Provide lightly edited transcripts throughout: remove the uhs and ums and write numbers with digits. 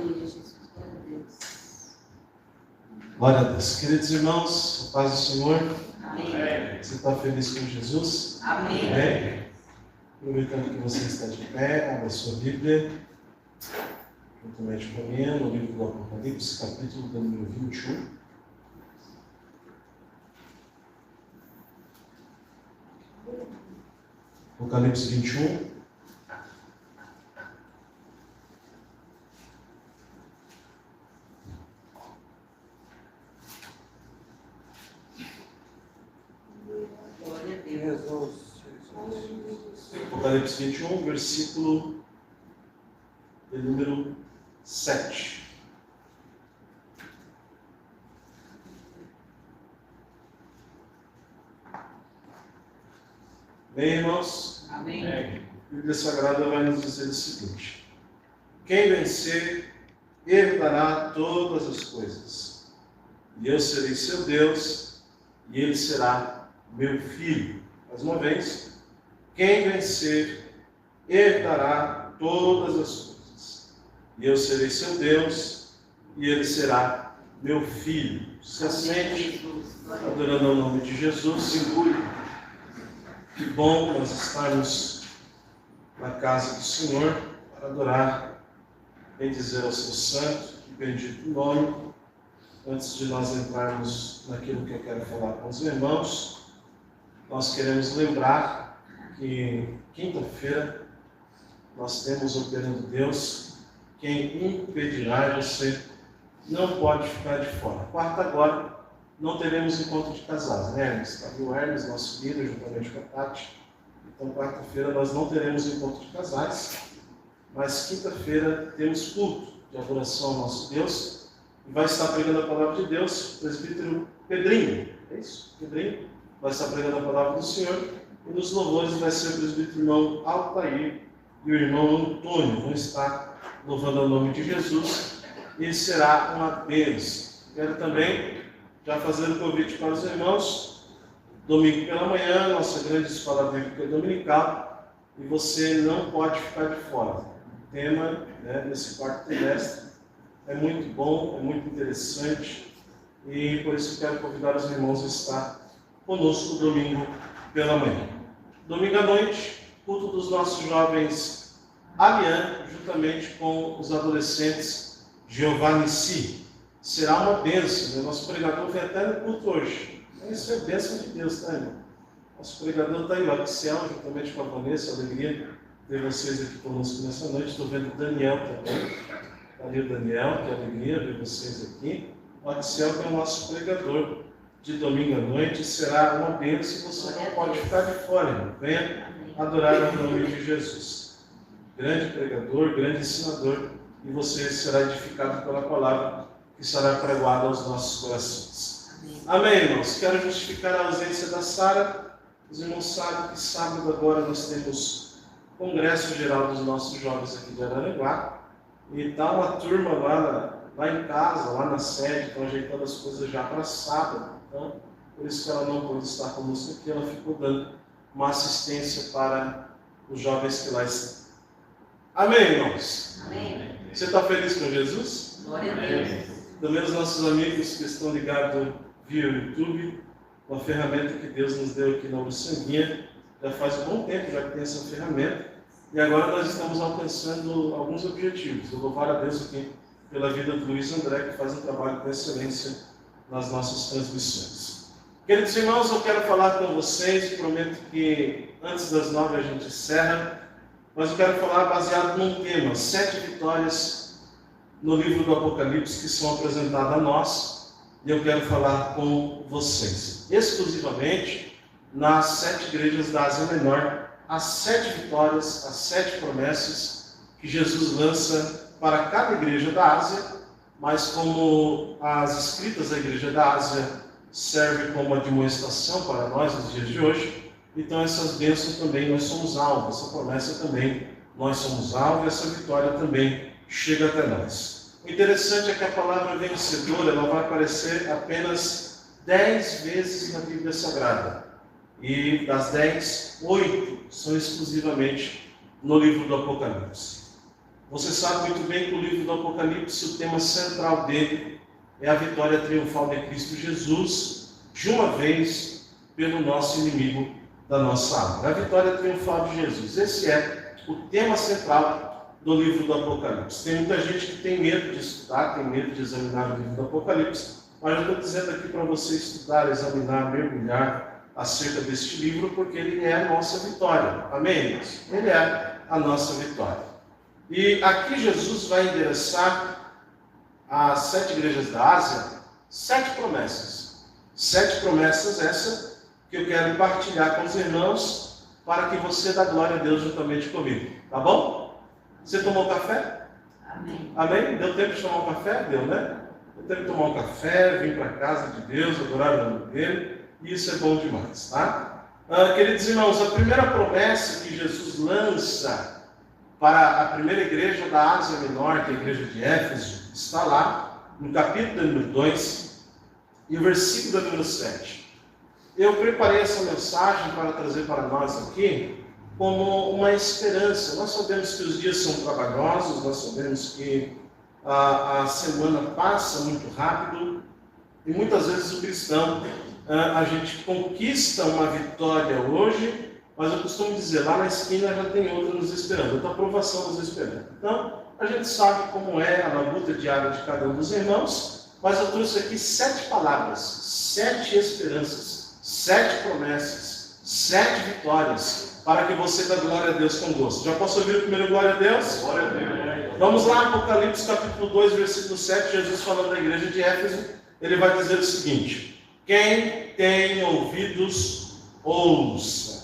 Aleluia, Jesus. Glória a Deus. Glória a Deus. Queridos irmãos, a paz do Senhor. Amém. Você está feliz com Jesus? Amém. Amém. Aproveitando que você está de pé, abra sua Bíblia, juntamente com a minha, no livro do Apocalipse, capítulo número 21. Apocalipse 21. Glória a Deus. Apocalipse 21, versículo de número 7. Bem, irmãos? Amém. A Bíblia Sagrada vai nos dizer o seguinte: quem vencer herdará todas as coisas, e eu serei seu Deus, e ele será meu filho. Mais uma vez, quem vencer herdará todas as coisas, e eu serei seu Deus, e ele será meu filho. Se assente, adorando ao nome de Jesus. Que bom nós estarmos na casa do Senhor para adorar, bendizer ao seu santo e bendito nome. Antes de nós entrarmos naquilo que eu quero falar com os irmãos, nós queremos lembrar que quinta-feira nós temos o Operando Deus. Quem impedirá, você não pode ficar de fora. Quarta agora, não teremos encontro de casais, né, Hermes? Está aqui o Hermes, nosso líder, juntamente com a Tati. Então, quarta-feira nós não teremos encontro de casais, mas quinta-feira temos culto de adoração ao nosso Deus, e vai estar pregando a palavra de Deus o presbítero Pedrinho, é isso? Pedrinho vai estar pregando a palavra do Senhor, e nos louvores vai ser o presbítero irmão Altair e o irmão Antônio, vão estar louvando o nome de Jesus, e será uma bênção. Quero também já fazer o convite para os irmãos, domingo pela manhã, nossa grande escola bíblica dominical, e você não pode ficar de fora. O tema desse quarto trimestre é muito bom, é muito interessante, e por isso quero convidar os irmãos a estar conosco domingo pela manhã. Domingo à noite, culto dos nossos jovens Alian, juntamente com os adolescentes Giovanni Si. Será uma bênção, né? Nosso pregador vem até no culto hoje. Isso é bênção de Deus, tá, irmão? Nosso pregador está aí, lá do céu, juntamente com a Vanessa, alegria ter vocês aqui conosco nessa noite. Estou vendo o Daniel também. Está ali o Daniel, que alegria ver vocês aqui. O Axel, que é o nosso pregador de domingo à noite, será uma bênção e você não pode ficar de fora, irmão. Venha adorar o nome de Jesus. Grande pregador, grande ensinador, e você será edificado pela palavra que será pregoada aos nossos corações. Amém, irmãos? Quero justificar a ausência da Sara. Os irmãos sabem que sábado agora nós temos congresso geral dos nossos jovens aqui de Araranguá. E está uma turma lá em casa, lá na sede, estão ajeitando as coisas já para sábado. Então, por isso que ela não pôde estar conosco aqui, ela ficou dando uma assistência para os jovens que lá estão. Amém, irmãos? Amém. Você está feliz com Jesus? Glória a Deus. Também os nossos amigos que estão ligados via YouTube, uma ferramenta que Deus nos deu aqui na Uruçanguinha, já faz um bom tempo já que tem essa ferramenta, e agora nós estamos alcançando alguns objetivos. Eu louvar a Deus aqui pela vida do Luiz André, que faz um trabalho com excelência nas nossas transmissões. Queridos irmãos, eu quero falar com vocês, prometo que antes das 9 a gente encerra, mas eu quero falar baseado num tema, 7 vitórias no livro do Apocalipse que são apresentadas a nós, e eu quero falar com vocês, exclusivamente nas 7 igrejas da Ásia Menor, as 7 vitórias, as 7 promessas que Jesus lança para cada igreja da Ásia, mas como as escritas da igreja da Ásia servem como admoestação para nós nos dias de hoje, então essas bênçãos também nós somos alvo, essa promessa também nós somos alvo, essa vitória também chega até nós. O interessante é que a palavra vencedora ela vai aparecer apenas 10 vezes na Bíblia Sagrada. E das 10, 8 são exclusivamente no livro do Apocalipse. Você sabe muito bem que o livro do Apocalipse, o tema central dele é a vitória triunfal de Cristo Jesus, de uma vez, pelo nosso inimigo da nossa alma. A vitória triunfal de Jesus. Esse é o tema central do livro do Apocalipse. Tem muita gente que tem medo de estudar, tem medo de examinar o livro do Apocalipse, mas eu estou dizendo aqui para você estudar, examinar, mergulhar acerca deste livro, porque ele é a nossa vitória. Amém, irmãos? Ele é a nossa vitória. E aqui Jesus vai endereçar às 7 igrejas da Ásia 7 promessas. 7 promessas essas que eu quero partilhar com os irmãos para que você dê glória a Deus juntamente comigo. Tá bom? Você tomou café? Amém. Amém? Deu tempo de tomar um café? Deu, né? Deu tempo de tomar um café, vir para a casa de Deus, adorar o nome dele. E isso é bom demais, tá? Queridos irmãos, a primeira promessa que Jesus lança para a primeira igreja da Ásia Menor, que é a igreja de Éfeso, está lá no capítulo número 2 e o versículo número 7. Eu preparei essa mensagem para trazer para nós aqui como uma esperança. Nós sabemos que os dias são trabalhosos, nós sabemos que a semana passa muito rápido e muitas vezes o cristão, a gente conquista uma vitória hoje, mas eu costumo dizer, lá na esquina já tem outra nos esperando, outra aprovação nos esperando. Então, a gente sabe como é a labuta diária de cada um dos irmãos, mas eu trouxe aqui 7 palavras, 7 esperanças, 7 promessas, 7 vitórias, para que você dê glória a Deus com gosto. Já posso ouvir o primeiro glória a Deus? Glória a Deus. Vamos lá, Apocalipse capítulo 2, versículo 7, Jesus falando da igreja de Éfeso, ele vai dizer o seguinte: quem tem ouvidos, ouça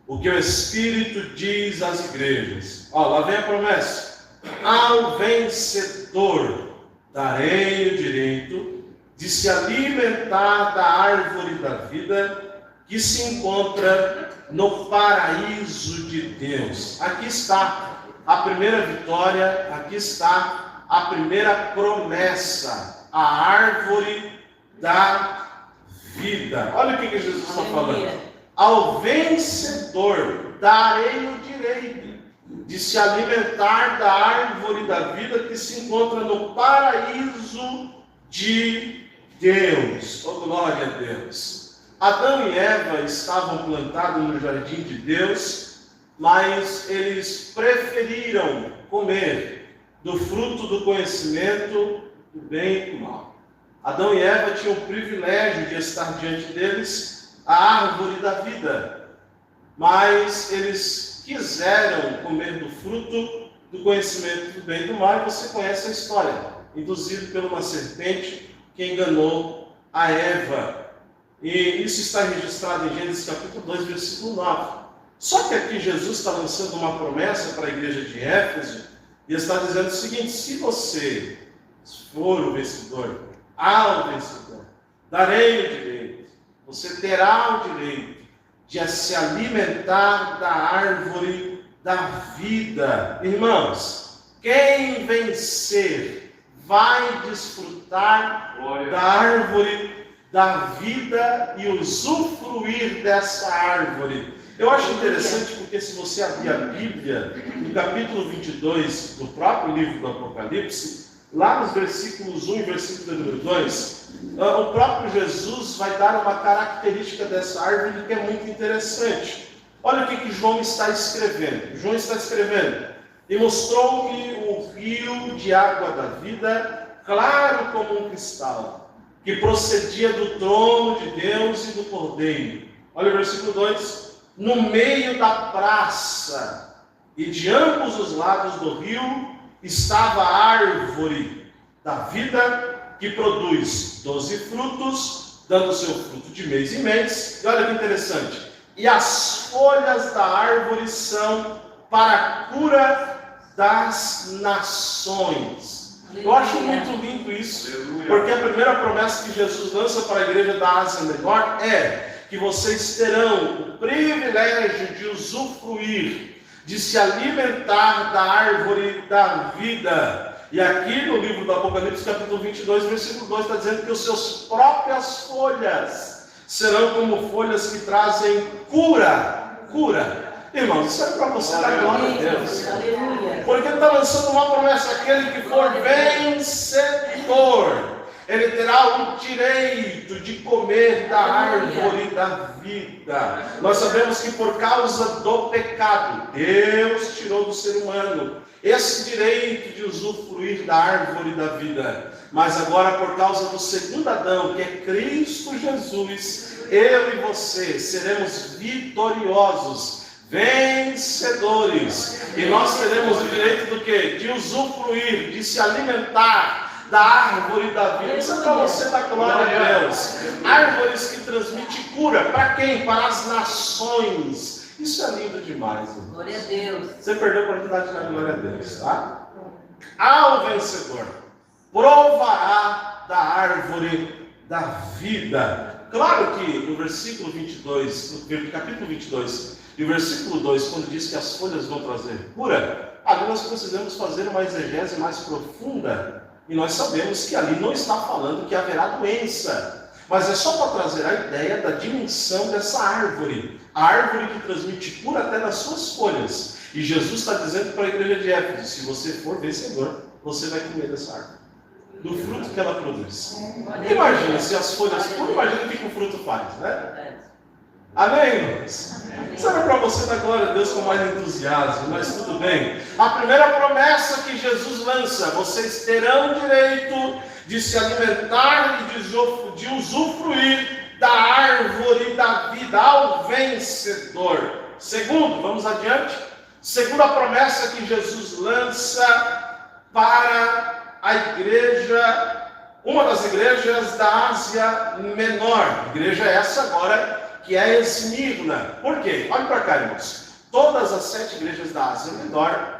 o que o Espírito diz às igrejas. Lá vem a promessa. Ao vencedor darei o direito de se alimentar da árvore da vida que se encontra no paraíso de Deus. Aqui está a primeira vitória, aqui está a primeira promessa, a árvore da vida. Olha o que Jesus está falando. Ao vencedor darei o direito de se alimentar da árvore da vida que se encontra no paraíso de Deus. Oh, glória a Deus! Adão e Eva estavam plantados no jardim de Deus, mas eles preferiram comer do fruto do conhecimento do bem e do mal. Adão e Eva tinham o privilégio de estar diante deles a árvore da vida, mas eles quiseram comer do fruto do conhecimento do bem e do mal, e você conhece a história, induzido por uma serpente que enganou a Eva, e isso está registrado em Gênesis capítulo 2, versículo 9. Só que aqui Jesus está lançando uma promessa para a igreja de Éfeso, e está dizendo o seguinte: se você for o vencedor, ao vencedor, darei o direito, você terá o direito de se alimentar da árvore da vida. Irmãos, quem vencer vai desfrutar da árvore da vida e usufruir dessa árvore. Eu acho interessante porque se você abrir a Bíblia, no capítulo 22 do próprio livro do Apocalipse, lá nos versículos 1 e versículo número 2, o próprio Jesus vai dar uma característica dessa árvore que é muito interessante. Olha o que João está escrevendo. João está escrevendo: e mostrou-me um rio de água da vida, claro como um cristal, que procedia do trono de Deus e do Cordeiro. Olha o versículo 2. No meio da praça e de ambos os lados do rio estava a árvore da vida, que produz 12 frutos, dando seu fruto de mês em mês. E olha que interessante: e as folhas da árvore são para a cura das nações. Eu acho muito lindo isso, porque a primeira promessa que Jesus lança para a igreja da Ásia Menor é que vocês terão o privilégio de usufruir, de se alimentar da árvore da vida. E aqui no livro do Apocalipse, capítulo 22, versículo 2, está dizendo que os seus próprias folhas serão como folhas que trazem cura. Irmãos, isso é para você dar glória a Deus. Aleluia. Porque ele está lançando uma promessa: aquele que for vencedor, ele terá o direito de comer da árvore da vida. Nós sabemos que por causa do pecado, Deus tirou do ser humano esse direito de usufruir da árvore da vida. Mas agora, por causa do segundo Adão, que é Cristo Jesus, eu e você seremos vitoriosos, vencedores. E nós teremos o direito do quê? De usufruir, de se alimentar da árvore da vida. Isso é para você dar glória a Deus. Árvores que transmitem cura. Para quem? Para as nações. Isso é lindo demais, irmão. Glória a Deus. Você perdeu a oportunidade de dar glória a Deus, tá? Ao vencedor provará da árvore da vida. Claro que no versículo 22, no capítulo 22, e o versículo 2, quando diz que as folhas vão trazer cura, ali nós precisamos fazer uma exegese mais profunda. E nós sabemos que ali não está falando que haverá doença, mas é só para trazer a ideia da dimensão dessa árvore. A árvore que transmite cura até nas suas folhas. E Jesus está dizendo para a igreja de Éfeso: se você for vencedor, você vai comer dessa árvore, do fruto que ela produz. Imagina se as folhas curam, imagina o que o fruto faz, né? Amém, irmãos? Isso era para você dar glória a Deus com mais entusiasmo, mas tudo bem. A primeira promessa que Jesus lança: vocês terão direito de se alimentar e de usufruir da árvore da vida ao vencedor. Segundo, vamos adiante. Segunda promessa que Jesus lança para a igreja, uma das igrejas da Ásia Menor. Igreja essa agora que é Esmirna. Por quê? Olha para cá, irmãos. Todas as 7 igrejas da Ásia Menor,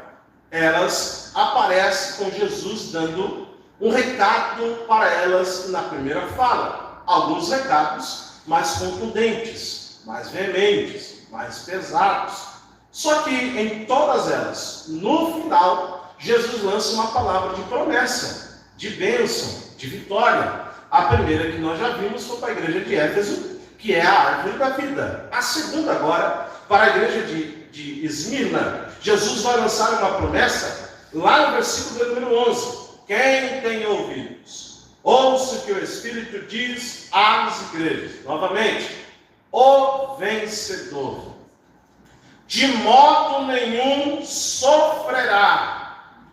elas aparecem com Jesus dando um recado para elas na primeira fala. Alguns recados mais contundentes, mais veementes, mais pesados. Só que em todas elas, no final, Jesus lança uma palavra de promessa, de bênção, de vitória. A primeira que nós já vimos foi para a igreja de Éfeso, que é a árvore da vida. A segunda agora, para a igreja de Esmirna, Jesus vai lançar uma promessa, lá no versículo número 11. Quem tem ouvidos, ouça o que o Espírito diz às igrejas. Novamente, o vencedor de modo nenhum sofrerá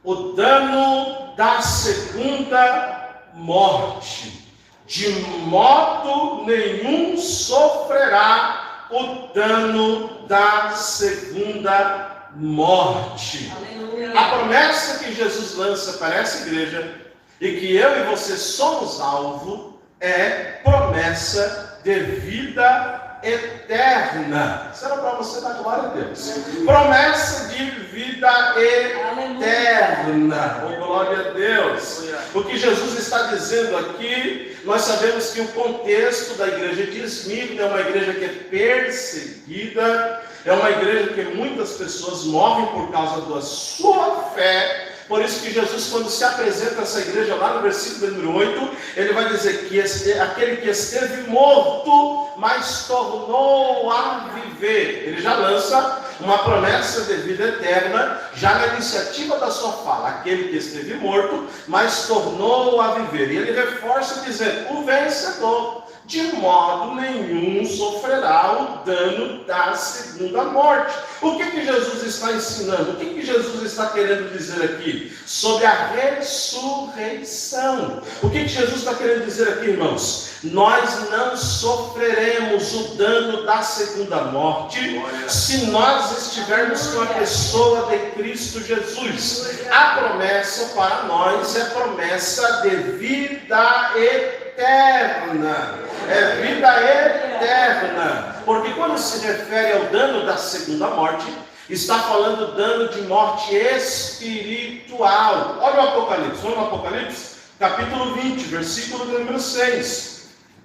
o dano da segunda morte. De modo nenhum sofrerá o dano da segunda morte. Aleluia. A promessa que Jesus lança para essa igreja, e que eu e você somos alvo, é promessa de vida eterna. Isso era para você dar glória a Deus. Promessa de vida eterna. Oh, glória a Deus. O que Jesus está dizendo aqui, nós sabemos que o contexto da igreja de Esmirna é uma igreja que é perseguida, é uma igreja que muitas pessoas morrem por causa da sua fé. Por isso que Jesus, quando se apresenta a essa igreja, lá no versículo número 8, ele vai dizer que aquele que esteve morto, mas tornou a viver. Ele já lança uma promessa de vida eterna, já na iniciativa da sua fala. Aquele que esteve morto, mas tornou a viver. E ele reforça dizendo: o vencedor de modo nenhum sofrerá o dano da segunda morte. O que Jesus está ensinando? O que Jesus está querendo dizer aqui? Sobre a ressurreição. O que Jesus está querendo dizer aqui, irmãos? Nós não sofreremos o dano da segunda morte se nós estivermos com a pessoa de Cristo Jesus. A promessa para nós é promessa de vida eterna. É vida eterna. Porque quando se refere ao dano da segunda morte, está falando dano de morte espiritual. Olha o Apocalipse. Vamos no Apocalipse, capítulo 20, versículo número 6.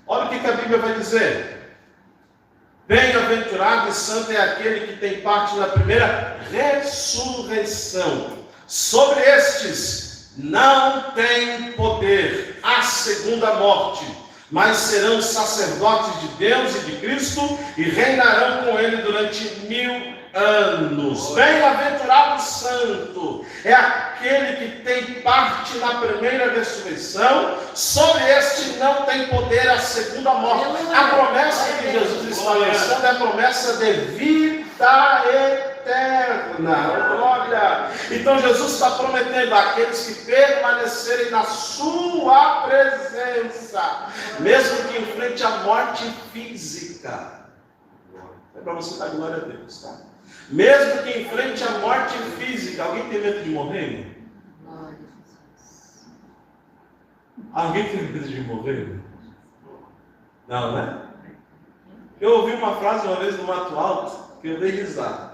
Olha o que a Bíblia vai dizer. Bem-aventurado e santo é aquele que tem parte na primeira ressurreição. Sobre estes não tem poder a segunda morte, mas serão sacerdotes de Deus e de Cristo e reinarão com ele durante 1000 anos. Bem-aventurado santo é aquele que tem parte na primeira ressurreição, sobre este não tem poder a segunda morte. A promessa que Jesus está lançando é a promessa de vida eterna. Glória! Então Jesus está prometendo àqueles que permanecerem na sua presença, mesmo que enfrente a morte física. É para você dar glória a Deus, tá? Mesmo que enfrente a morte física. Alguém tem medo de morrer? Alguém tem medo de morrer? Não, né? Eu ouvi uma frase uma vez no Mato Alto que eu dei risada.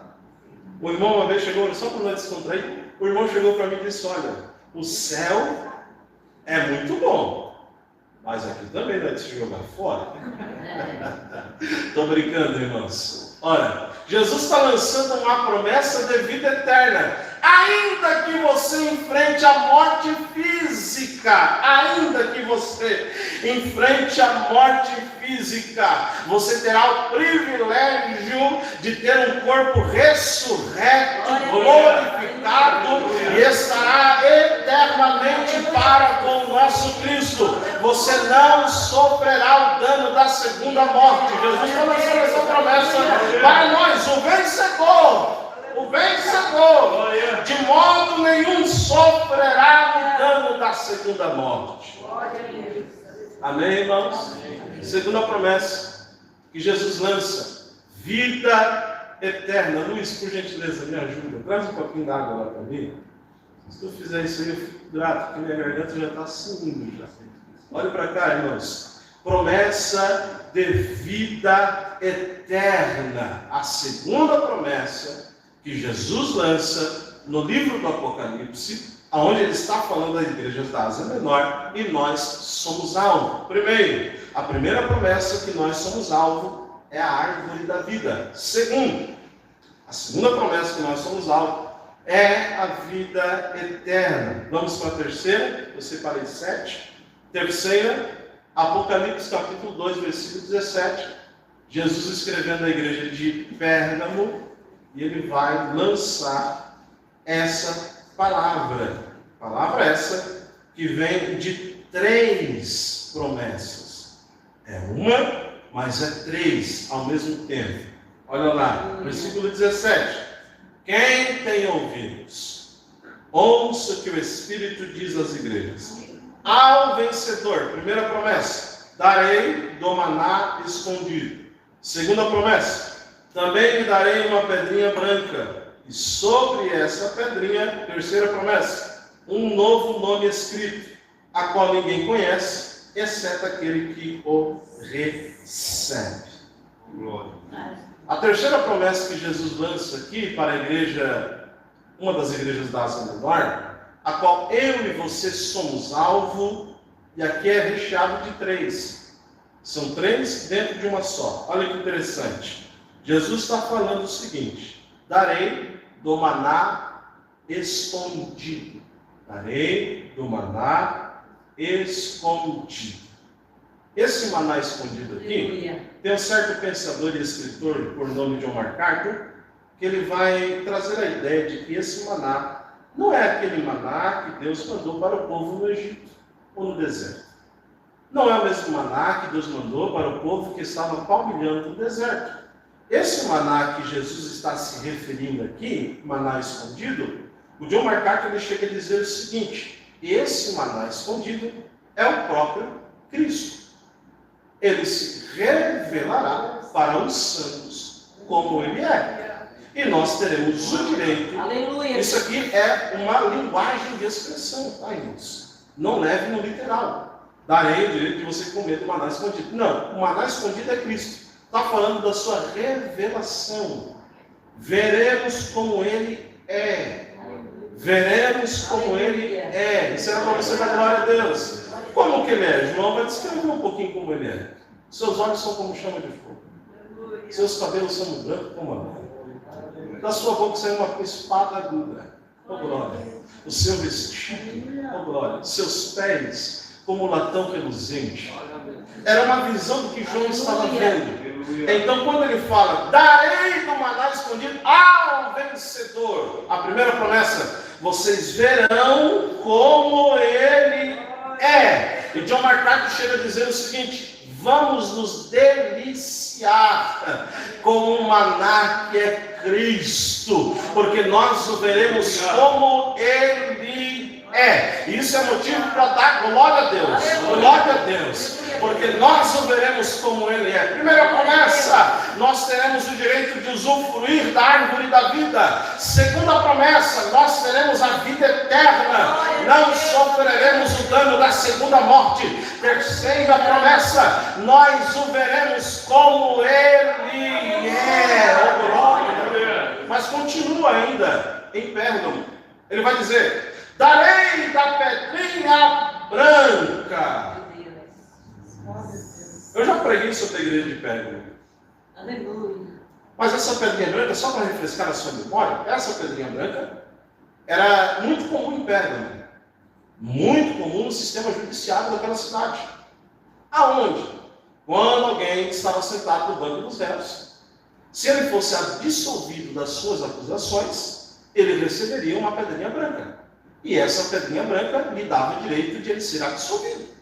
O irmão uma vez chegou, só para não descontrair, o irmão chegou para mim e disse: olha, o céu é muito bom, mas aqui também não é de se jogar fora. Estou brincando, irmãos. Olha, Jesus está lançando uma promessa de vida eterna. Ainda que você enfrente a morte física, ainda que você enfrente a morte física, você terá o privilégio de ter um corpo ressurreto, glorificado, e estará eternamente para com o nosso Cristo. Você não sofrerá o dano da segunda morte. Jesus está lançando essa promessa para nós, o vencedor. O vencedor, de modo nenhum, sofrerá o dano da segunda morte. Amém, irmãos? Segunda promessa que Jesus lança: vida eterna. Luiz, por gentileza, me ajuda. Traz um pouquinho d'água lá para mim. Se tu fizer isso aí, eu fico grato, porque minha garganta já está sumindo. Olha para cá, irmãos. Promessa de vida eterna. A segunda promessa que Jesus lança no livro do Apocalipse, onde ele está falando das igrejas da Ásia Menor, e nós somos alvo. Primeiro, a primeira promessa que nós somos alvo é a árvore da vida. Segundo, a segunda promessa que nós somos alvo é a vida eterna. Vamos para a terceira, eu separei 7. Terceira, Apocalipse capítulo 2, versículo 17. Jesus escrevendo à igreja de Pérgamo, e ele vai lançar essa palavra. Palavra essa que vem de 3 promessas. É uma, mas é 3 ao mesmo tempo. Olha lá, versículo 17. Quem tem ouvidos, ouça o que o Espírito diz às igrejas. Ao vencedor, primeira promessa, darei do maná escondido. Segunda promessa, também lhe darei uma pedrinha branca, e sobre essa pedrinha, terceira promessa, um novo nome escrito, a qual ninguém conhece, exceto aquele que o recebe. Glória. A terceira promessa que Jesus lança aqui para a igreja, uma das igrejas da Ásia Menor, a qual eu e você somos alvo, e aqui é recheado de 3. São 3 dentro de uma só. Olha que interessante. Jesus está falando o seguinte: darei do maná escondido. Darei do maná escondido. Esse maná escondido aqui, tem um certo pensador e escritor por nome de John MacArthur, que ele vai trazer a ideia de que esse maná não é aquele maná que Deus mandou para o povo no Egito ou no deserto. Não é o mesmo maná que Deus mandou para o povo que estava palmilhando no deserto. Esse maná que Jesus está se referindo aqui, maná escondido, o John MacArthur ele chega a dizer o seguinte: esse maná escondido é o próprio Cristo. Ele se revelará para os santos como ele é. E nós teremos o direito. Aleluia. Isso aqui é uma linguagem de expressão, tá, irmãos? Não leve no literal. Darei o direito de você comer do maná escondido. Não, o maná escondido é Cristo. Está falando da sua revelação. Veremos como ele é. Veremos como ele é. Isso era para você dar glória a Deus. Como que ele é? João vai descrever um pouquinho como ele é. Seus olhos são como chama de fogo. Seus cabelos são brancos como a lã. Da sua boca sai uma espada aguda. Oh glória. O seu vestido, oh glória. Seus pés como latão reluzente. Era uma visão do que João estava vendo. Então, quando ele fala, darei do maná escondido ao vencedor, a primeira promessa, vocês verão como ele é. E John MacArthur chega a dizer o seguinte: vamos nos deliciar com o maná que é Cristo, porque nós o veremos como ele é. E isso é motivo para dar glória a Deus, glória a Deus, porque nós o veremos como ele é. Primeira promessa, nós teremos o direito de usufruir da árvore da vida. Segunda promessa, nós teremos a vida eterna, não sofreremos o dano da segunda morte. Terceira promessa, nós o veremos como ele é. Oh, glória. Mas continua ainda em Pérgamo. Ele vai dizer: darei da pedrinha branca. Eu já preguei sobre a igreja de Pérgamo. Aleluia. Mas essa pedrinha branca, só para refrescar a sua memória, essa pedrinha branca era muito comum em Pérgamo. Muito comum no sistema judiciário daquela cidade. Aonde? Quando alguém estava sentado no banco dos réus, se ele fosse absolvido das suas acusações, ele receberia uma pedrinha branca. E essa pedrinha branca lhe dava o direito de ele ser absolvido.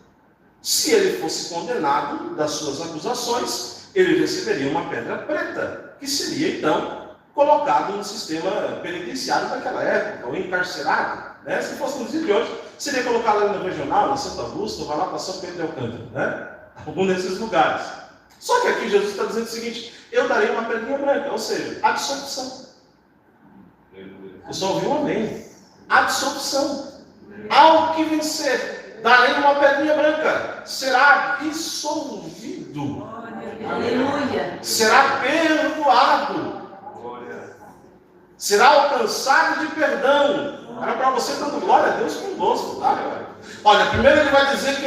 Se ele fosse condenado das suas acusações, ele receberia uma pedra preta, que seria então colocado no sistema penitenciário daquela época, ou encarcerado. Né? Se fosse nos dias de hoje, seria colocado ali no regional, na Santo Augusto, vai lá para São Pedro de Alcântara, né? Algum desses lugares. Só que aqui Jesus está dizendo o seguinte: eu darei uma pedrinha branca, ou seja, absolvição. Eu só ouvi um amém. Absolvição. Ao que vencer, darei uma pedrinha branca, será absolvido. Aleluia. Será perdoado. Será alcançado de perdão. Era para você dando glória a Deus conosco, tá? Olha, primeiro ele vai dizer que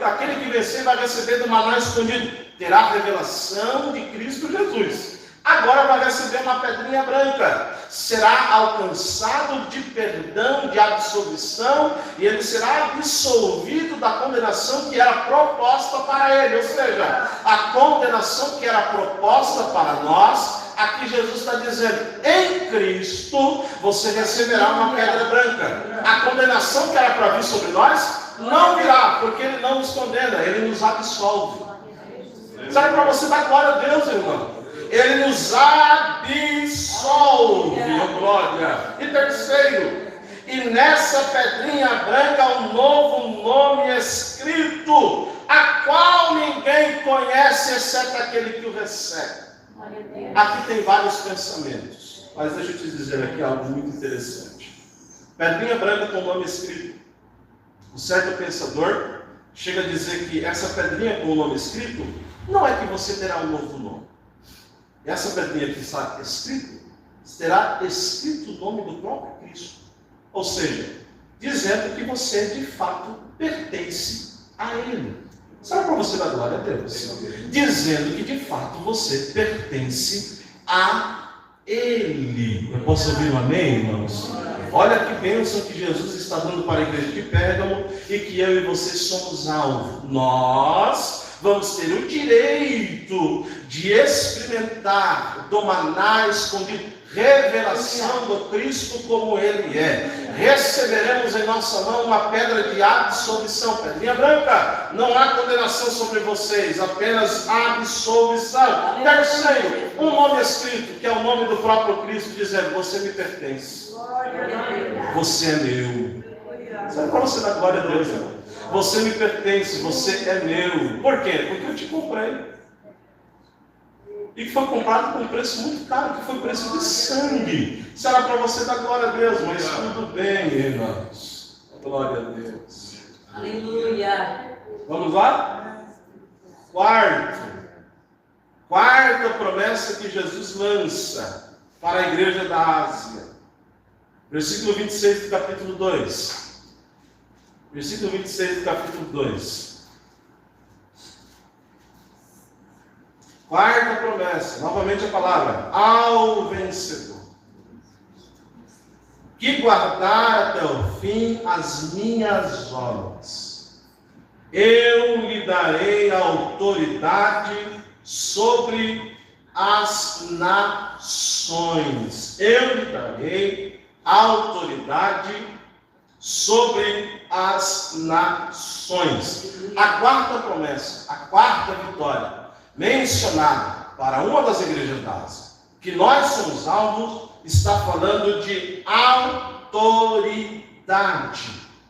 aquele que vencer vai receber do maná escondido. Terá a revelação de Cristo Jesus. Agora vai receber uma pedrinha branca. Será alcançado de perdão, de absolvição, e ele será absolvido da condenação que era proposta para ele. Ou seja, a condenação que era proposta para nós, aqui Jesus está dizendo: em Cristo você receberá uma pedra branca. A condenação que era para vir sobre nós não virá, porque ele não nos condena, ele nos absolve. Sabe, para você dar glória a Deus, irmão? Ele nos absolve, oh glória. E terceiro, e nessa pedrinha branca um novo nome escrito, a qual ninguém conhece exceto aquele que o recebe. Aqui tem vários pensamentos, mas deixa eu te dizer aqui algo muito interessante. Pedrinha branca com nome escrito. O certo pensador chega a dizer que essa pedrinha com o nome escrito não é que você terá um novo nome. Essa pedrinha que está escrito, terá escrito o nome do próprio Cristo. Ou seja, dizendo que você de fato pertence a Ele. Sabe para você dar glória a Deus? Dizendo que de fato você pertence a Ele. Eu posso ouvir um amém, irmãos? Olha que bênção que Jesus está dando para a igreja de Pérgamo e que eu e você somos alvo. Nós vamos ter o direito de experimentar do maná escondido, revelação do Cristo como Ele é. Receberemos em nossa mão uma pedra de absolvição, pedrinha branca. Não há condenação sobre vocês, apenas absolvição. Terceiro, um nome escrito, que é o nome do próprio Cristo, dizendo: você me pertence, você é meu. Sabe para você dar glória a Deus, irmão? Você me pertence, você é meu. Por quê? Porque eu te comprei. E que foi comprado por um preço muito caro, que foi o preço de sangue. Isso era para você dar glória a Deus, mas tudo bem, irmãos. Glória a Deus. Aleluia. Vamos lá? Quarta promessa que Jesus lança para a igreja da Ásia. Versículo 26 do capítulo 2. Versículo 26 do capítulo 2. Quarta promessa, novamente a palavra: ao vencedor, que guardar até o fim as minhas obras. Eu lhe darei autoridade sobre as nações. Eu lhe darei autoridade sobre as nações. A quarta promessa, a quarta vitória mencionada para uma das igrejas da Ásia, que nós somos alvos, está falando de autoridade.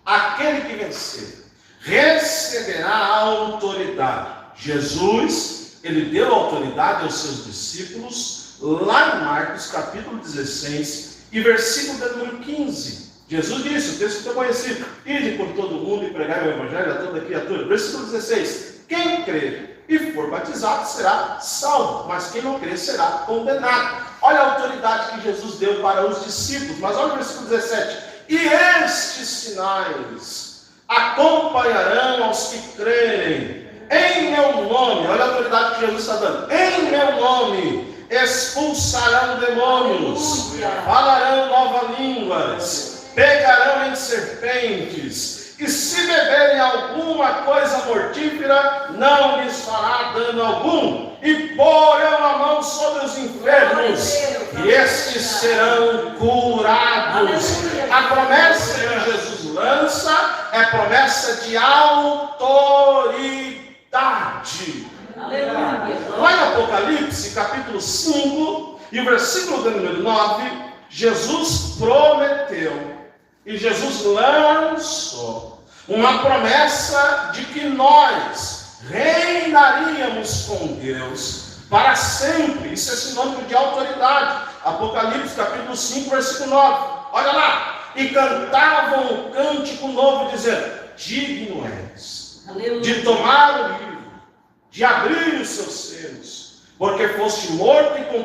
Aquele que vencer receberá a autoridade. Jesus, ele deu autoridade aos seus discípulos lá em Marcos capítulo 16 e versículo de número 15. Jesus disse, o texto que eu conheci: ide por todo o mundo e pregai o evangelho a toda criatura. Versículo 16: quem crer e for batizado será salvo, mas quem não crer será condenado. Olha a autoridade que Jesus deu para os discípulos. Mas olha o versículo 17: e estes sinais acompanharão aos que crerem em meu nome. Olha a autoridade que Jesus está dando: em meu nome expulsarão demônios, falarão novas línguas, pegarão em serpentes, e se beberem alguma coisa mortífera, não lhes fará dano algum, e porão a mão sobre os enfermos, e estes serão curados. A promessa que Jesus lança é promessa de autoridade. Aleluia. Lá em Apocalipse, capítulo 5, e o versículo de número 9, Jesus prometeu e Jesus lançou uma promessa de que nós reinaríamos com Deus para sempre. Isso é sinônimo de autoridade. Apocalipse, capítulo 5, versículo 9. Olha lá. E cantavam um cântico novo, dizendo: digno és de tomar o livro, de abrir os seus selos, porque foste morto e com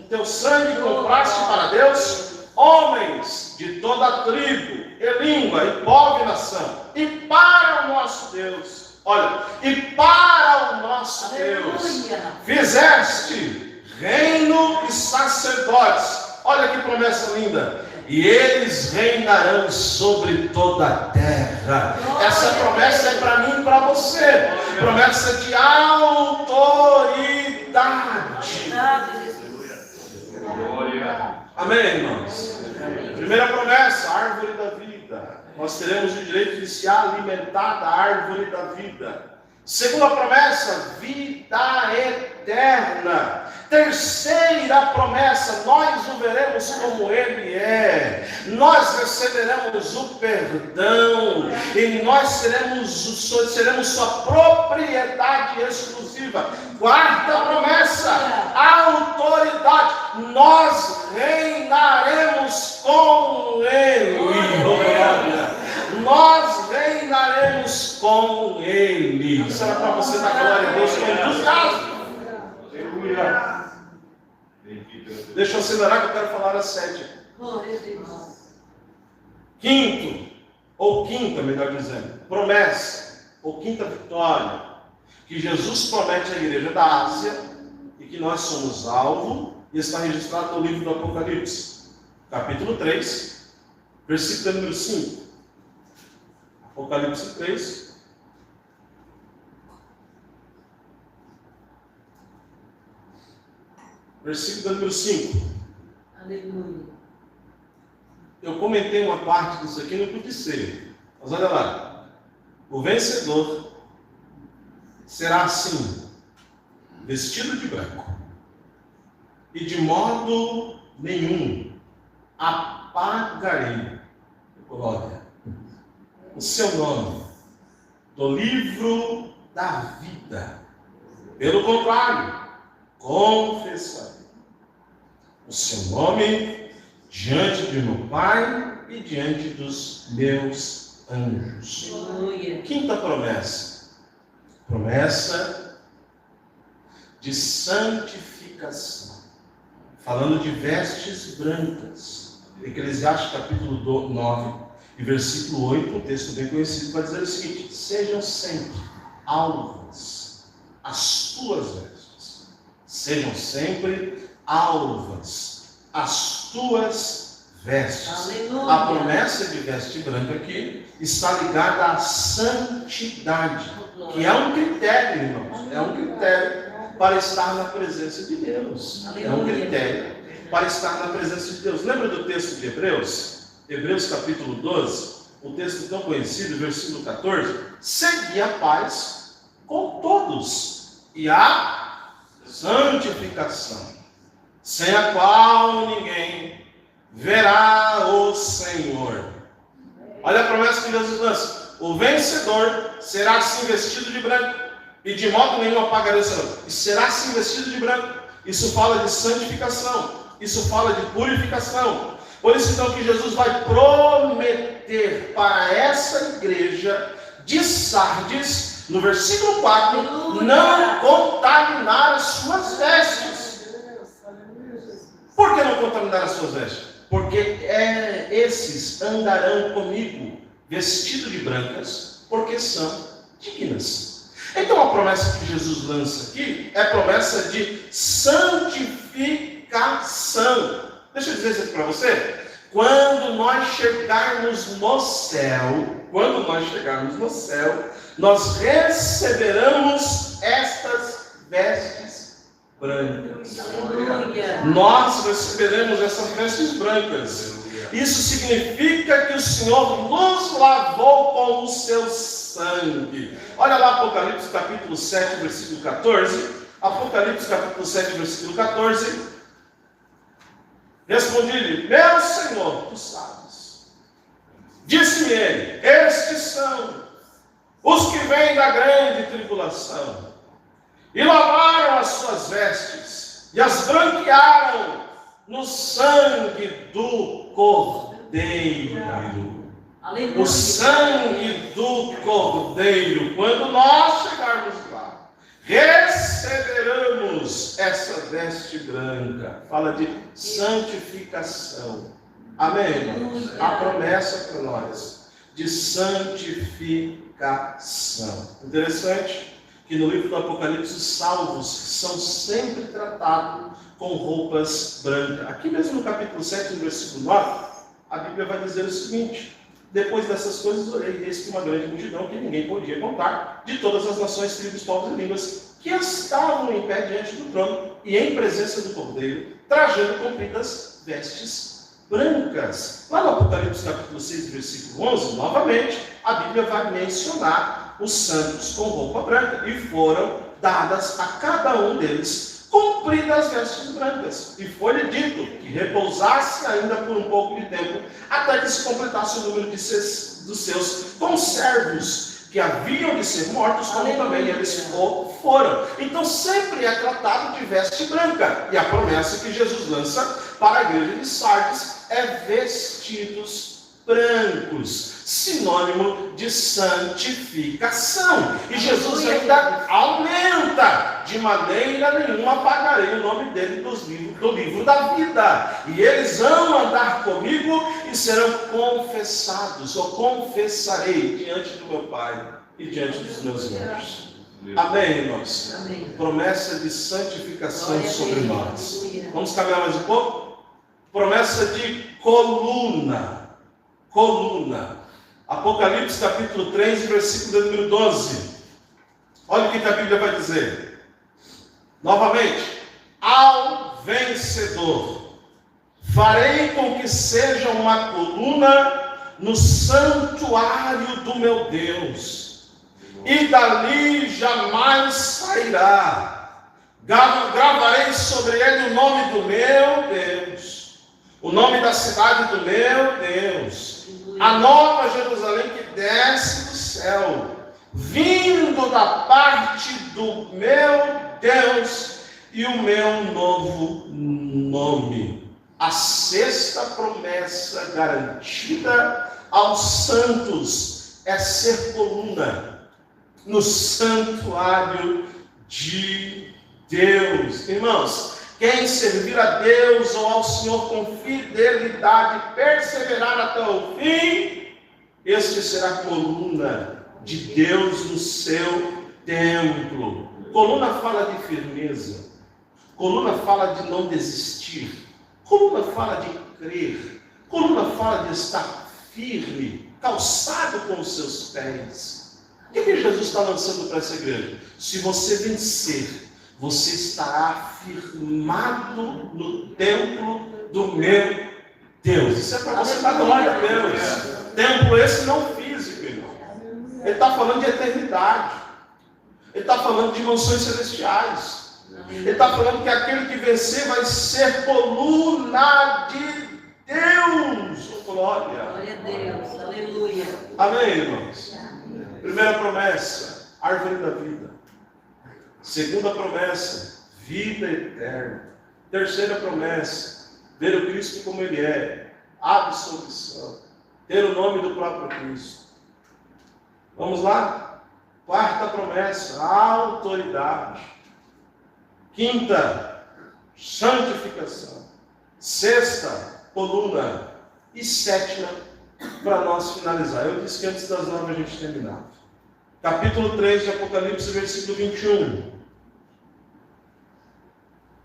teu sangue compraste para Deus homens de toda tribo, e língua, e povo e nação, e para o nosso Deus, olha, e para o nosso Deus, fizeste reino e sacerdotes. Olha que promessa linda: e eles reinarão sobre toda a terra. Essa promessa é para mim e para você, promessa de autoridade. Amém, irmãos? Primeira promessa, árvore da vida. Nós teremos o direito de se alimentar da árvore da vida. Segunda promessa, vida eterna. Terceira promessa, nós o veremos como Ele é. Nós receberemos o perdão e nós seremos sua propriedade exclusiva. Quarta promessa, autoridade. Nós reinaremos com Ele. Nós reinaremos com Ele. Isso era para você dar glória a Deus com entusiasmo. Aleluia. Deixa eu acelerar que eu quero falar a 7. Quinto, ou quinta, melhor dizendo, promessa, ou quinta vitória, que Jesus promete à igreja da Ásia e que nós somos alvo, e está registrado no livro do Apocalipse, capítulo 3, versículo número 5. Apocalipse 3. Versículo número 5. Aleluia. Eu comentei uma parte disso aqui no culto de ceia, mas olha lá. O vencedor será assim, vestido de branco, e de modo nenhum apagarei, glória, o seu nome do livro da vida. Pelo contrário, confessarei o seu nome diante de meu Pai e diante dos meus anjos. Aleluia. Quinta promessa, promessa de santificação, falando de vestes brancas. Eclesiastes capítulo 9 e versículo 8, um texto bem conhecido, vai dizer o seguinte: sejam sempre alvas as tuas vestes, sejam sempre alvas as tuas vestes. Aleluia. A promessa de veste branca aqui está ligada à santidade, que é um critério, irmãos. É um critério para estar na presença de Deus. É um critério para estar na presença de Deus. Lembra do texto de Hebreus? Hebreus capítulo 12, um texto tão conhecido, versículo 14. Segui a paz com todos e a santificação, sem a qual ninguém verá o Senhor. Olha a promessa que Jesus lança: o vencedor será assim vestido de branco, e de modo nenhum apagará o Senhor. E será assim vestido de branco. Isso fala de santificação, isso fala de purificação. Por isso então que Jesus vai prometer para essa igreja de Sardes, no versículo 4, não contaminar as suas vestes. Por que não contaminar as suas vestes? Porque esses andarão comigo vestidos de brancas, porque são dignas. Então a promessa que Jesus lança aqui é a promessa de santificação. Deixa eu dizer isso aqui para você. Quando nós chegarmos no céu, nós receberemos estas vestes brancas. Aleluia. Nós receberemos essas vestes brancas. Isso significa que o Senhor nos lavou com o seu sangue. Olha lá Apocalipse capítulo 7, versículo 14. Apocalipse capítulo 7, versículo 14. Respondi-lhe: meu Senhor, tu sabes. Disse-me ele: estes são os que vêm da grande tribulação, e lavaram as suas vestes, e as branquearam no sangue do Cordeiro. Aleluia. O sangue do Cordeiro. Quando nós chegarmos lá, receberemos essa veste branca. Fala de santificação. Amém, irmãos? A promessa para nós de santificação. Interessante que no livro do Apocalipse os salvos são sempre tratados com roupas brancas. Aqui mesmo no capítulo 7, no versículo 9, a Bíblia vai dizer o seguinte: depois dessas coisas orei, e eis que uma grande multidão que ninguém podia contar, de todas as nações, tribos, povos e línguas, que estavam em pé diante do trono e em presença do Cordeiro, trajando compridas vestes brancas. Lá no Apocalipse capítulo 6, versículo 11, novamente, a Bíblia vai mencionar os santos com roupa branca, e foram dadas a cada um deles compridas vestes brancas, e foi-lhe dito que repousasse ainda por um pouco de tempo, até que se completasse o número dos seus conservos, que haviam de ser mortos, como também eles foram. Então sempre é tratado de veste branca, e a promessa que Jesus lança para a igreja de Sardes é vestidos brancos, sinônimo de santificação. E Jesus ainda aumenta: de maneira nenhuma apagarei o nome dele do livro da vida, e eles vão andar comigo e serão confessados, ou confessarei diante do meu Pai e diante dos meus anjos. Amém, irmãos? Amém. Promessa de santificação Glória a sobre Deus. nós. Aleluia. Vamos caminhar mais um pouco? Promessa de coluna. Coluna. Apocalipse capítulo 3, versículo número 12. Olha o que a Bíblia vai dizer. Novamente: ao vencedor farei com que seja uma coluna no santuário do meu Deus, e dali jamais sairá. Gravarei sobre ele o nome do meu Deus, o nome da cidade do meu Deus, a nova Jerusalém que desce do céu, vindo da parte do meu Deus, e o meu novo nome. A sexta promessa garantida aos santos é ser coluna no santuário de Deus. Irmãos, quem servir a Deus ou ao Senhor com fidelidade e perseverar até o fim, este será coluna de Deus no seu templo. Coluna fala de firmeza, coluna fala de não desistir, coluna fala de crer, Coluna fala de estar firme, calçado com os seus pés. O que Jesus está lançando para essa igreja? Se você vencer, você estará firmado no templo do meu Deus. Isso é para você dar glória a Deus. Templo esse não físico, irmão. Ele está falando de eternidade. Ele está falando de mansões celestiais. Ele está falando que aquele que vencer vai ser coluna de Deus. Glória. Glória a Deus. Aleluia. Amém, irmãos? Primeira promessa, árvore da vida. Segunda promessa, vida eterna. Terceira promessa, ver o Cristo como Ele é, absolvição, ter o nome do próprio Cristo. Vamos lá? Quarta promessa, autoridade. Quinta, santificação. Sexta, coluna. E sétima, para nós finalizar. Eu disse que antes das 9 a gente terminava. Capítulo 3 de Apocalipse, versículo 21.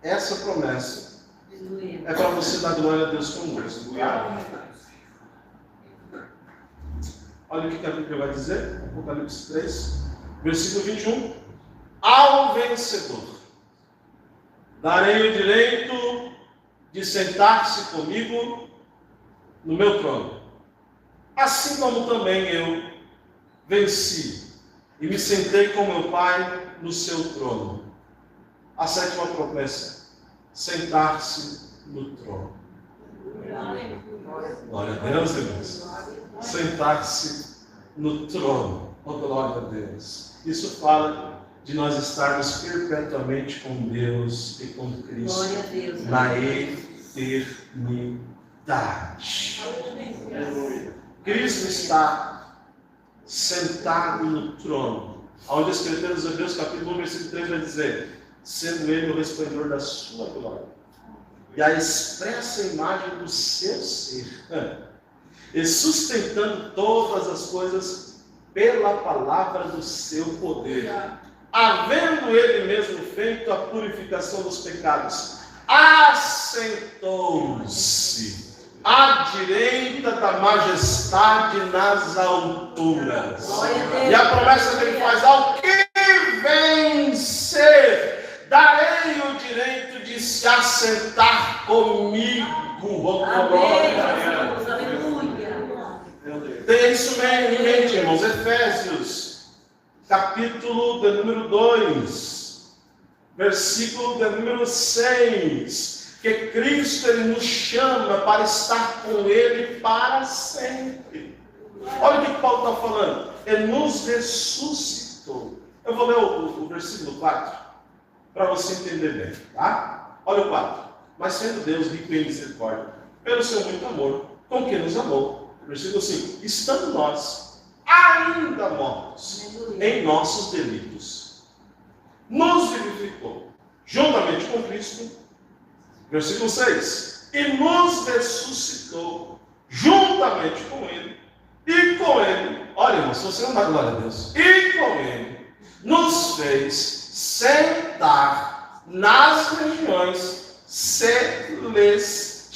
Essa promessa é para você dar glória a Deus conosco. Olha o que a Bíblia vai dizer. Apocalipse 3, versículo 21. Ao vencedor darei o direito de sentar-se comigo no meu trono, assim como também eu venci e me sentei com meu Pai no seu trono. A sétima promessa, sentar-se no trono. Glória a Deus, irmãos. Sentar-se no trono. Oh, glória a Deus. Isso fala de nós estarmos perpetuamente com Deus e com Cristo na eternidade. Cristo está sentado no trono, onde a Escritura dos Hebreus, capítulo 1, versículo 3, vai dizer: sendo Ele o resplendor da sua glória e a expressa imagem do seu ser, e sustentando todas as coisas pela palavra do seu poder, havendo Ele mesmo feito a purificação dos pecados, assentou-se à direita da majestade nas alturas. E a promessa que Ele faz: ao que vencer, darei o direito de se assentar comigo. Tenha isso em mente, irmãos. Efésios, capítulo de número 2, versículo de número 6. Que Cristo, Ele nos chama para estar com Ele para sempre. Olha o que Paulo está falando. Ele nos ressuscitou. Eu vou ler o versículo 4 para você entender bem, tá? Olha o 4. Mas sendo Deus rico em misericórdia, pelo seu muito amor, com que nos amou. Versículo 5. Estando nós ainda mortos em nossos delitos, nos vivificou juntamente com Cristo. Versículo 6. E nos ressuscitou juntamente com Ele. E com Ele, olha, irmão, se você não dá glória a Deus, e com Ele nos fez sentar nas regiões celestiais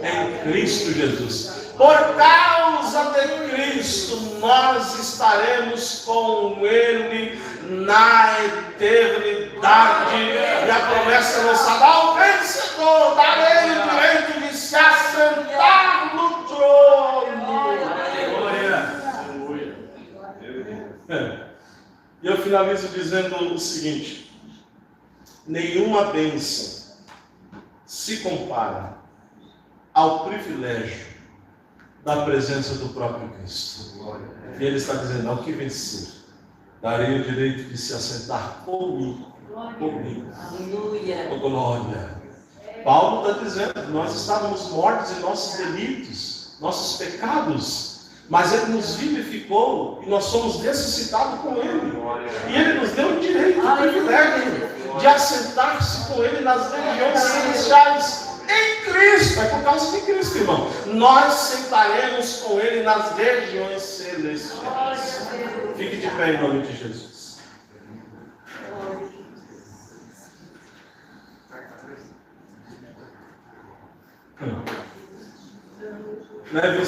em Cristo Jesus. Por causa de Cristo, nós estaremos com Ele na eternidade. E a promessa é lançada: ao vencedor darei o direito de se assentar no trono. E eu finalizo dizendo o seguinte: nenhuma bênção se compara ao privilégio da presença do próprio Cristo. E Ele está dizendo: ao que vencer, darei o direito de se assentar comigo. Aleluia. Oh, glória. Paulo está dizendo: nós estávamos mortos em nossos delitos, nossos pecados, mas Ele nos vivificou e nós somos ressuscitados com Ele. E Ele nos deu o direito, o privilégio de assentar-se com Ele nas regiões celestiais. Em Cristo, é por causa de Cristo, irmão. Nós sentaremos com Ele nas regiões celestiais. Fique de pé em nome de Jesus.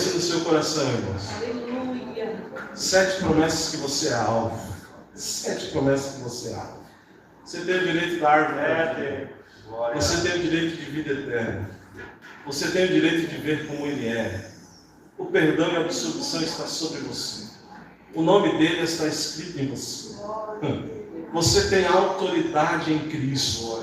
Pense no seu coração, irmãos. Aleluia. 7 promessas que você é alvo. 7 promessas que você é alvo. Você tem o direito da árvore da vida. Você tem o direito de vida eterna. Você tem o direito de ver como Ele é. O perdão e a absolvição está sobre você. O nome dele está escrito em você. Você tem autoridade em Cristo.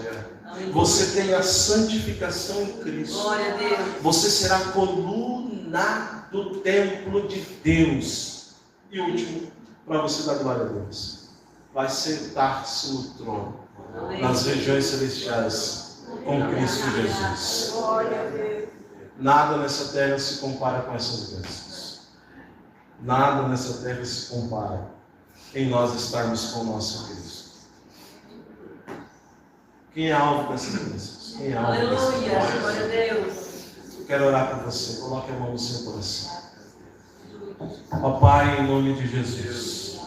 Você tem a santificação em Cristo. Glória a Deus. Você será coluna do templo de Deus. E último, para você dar glória a Deus, vai sentar-se no trono, nas regiões celestiais, com Cristo Jesus. Nada nessa terra se compara com essas bênçãos. Nada nessa terra se compara em nós estarmos com o nosso Cristo. Quem é alvo dessas bênçãos? Quem é alvo dessas Aleluia. bênçãos? Glória a Deus. Eu quero orar por você. Coloque a mão no seu coração. Ó Pai, em nome de Jesus,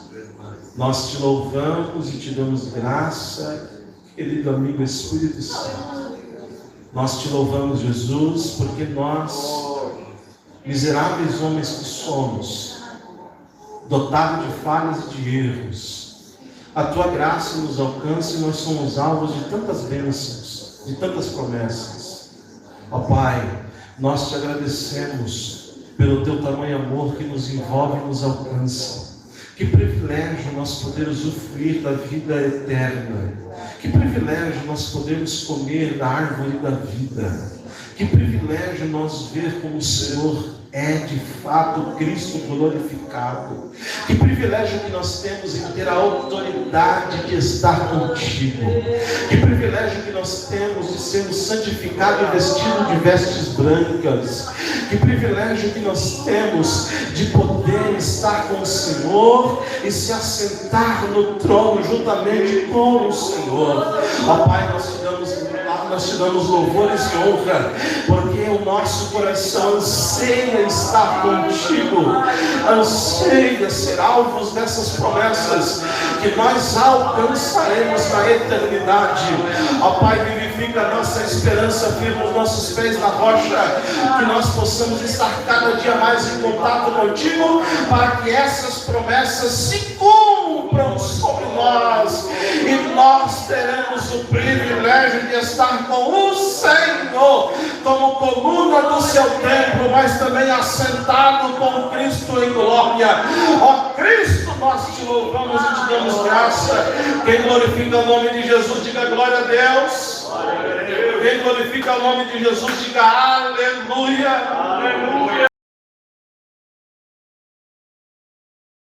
nós te louvamos e te damos graça, querido amigo Espírito Santo. Nós te louvamos, Jesus, porque nós, miseráveis homens que somos, dotados de falhas e de erros, a tua graça nos alcança e nós somos alvos de tantas bênçãos, de tantas promessas. Ó Pai, nós te agradecemos pelo teu tamanho amor que nos envolve e nos alcança. Que privilégio nós poder usufruir da vida eterna. Que privilégio nós podemos comer da árvore da vida. Que privilégio nós ver como o Senhor é de fato Cristo glorificado. Que privilégio que nós temos em ter a autoridade de estar contigo. Que privilégio que nós temos de sermos santificados e vestidos de vestes brancas. Que privilégio que nós temos de poder estar com o Senhor e se assentar no trono juntamente com o Senhor. Ó Pai, nós te damos louvores e honra, porque o nosso coração anseia estar contigo, anseia ser alvos dessas promessas que nós alcançaremos na eternidade. Ó Pai, vivifica a nossa esperança, firma os nossos pés na rocha, que nós possamos estar cada dia mais em contato contigo, para que essas promessas se cumpram sobre nós, e nós teremos o privilégio de estar com o Senhor, como coluna do seu templo, mas também assentado com Cristo em glória. Ó Cristo, nós te louvamos e te damos graça. Quem glorifica o nome de Jesus, diga glória a Deus. Quem glorifica o nome de Jesus, diga aleluia. Aleluia.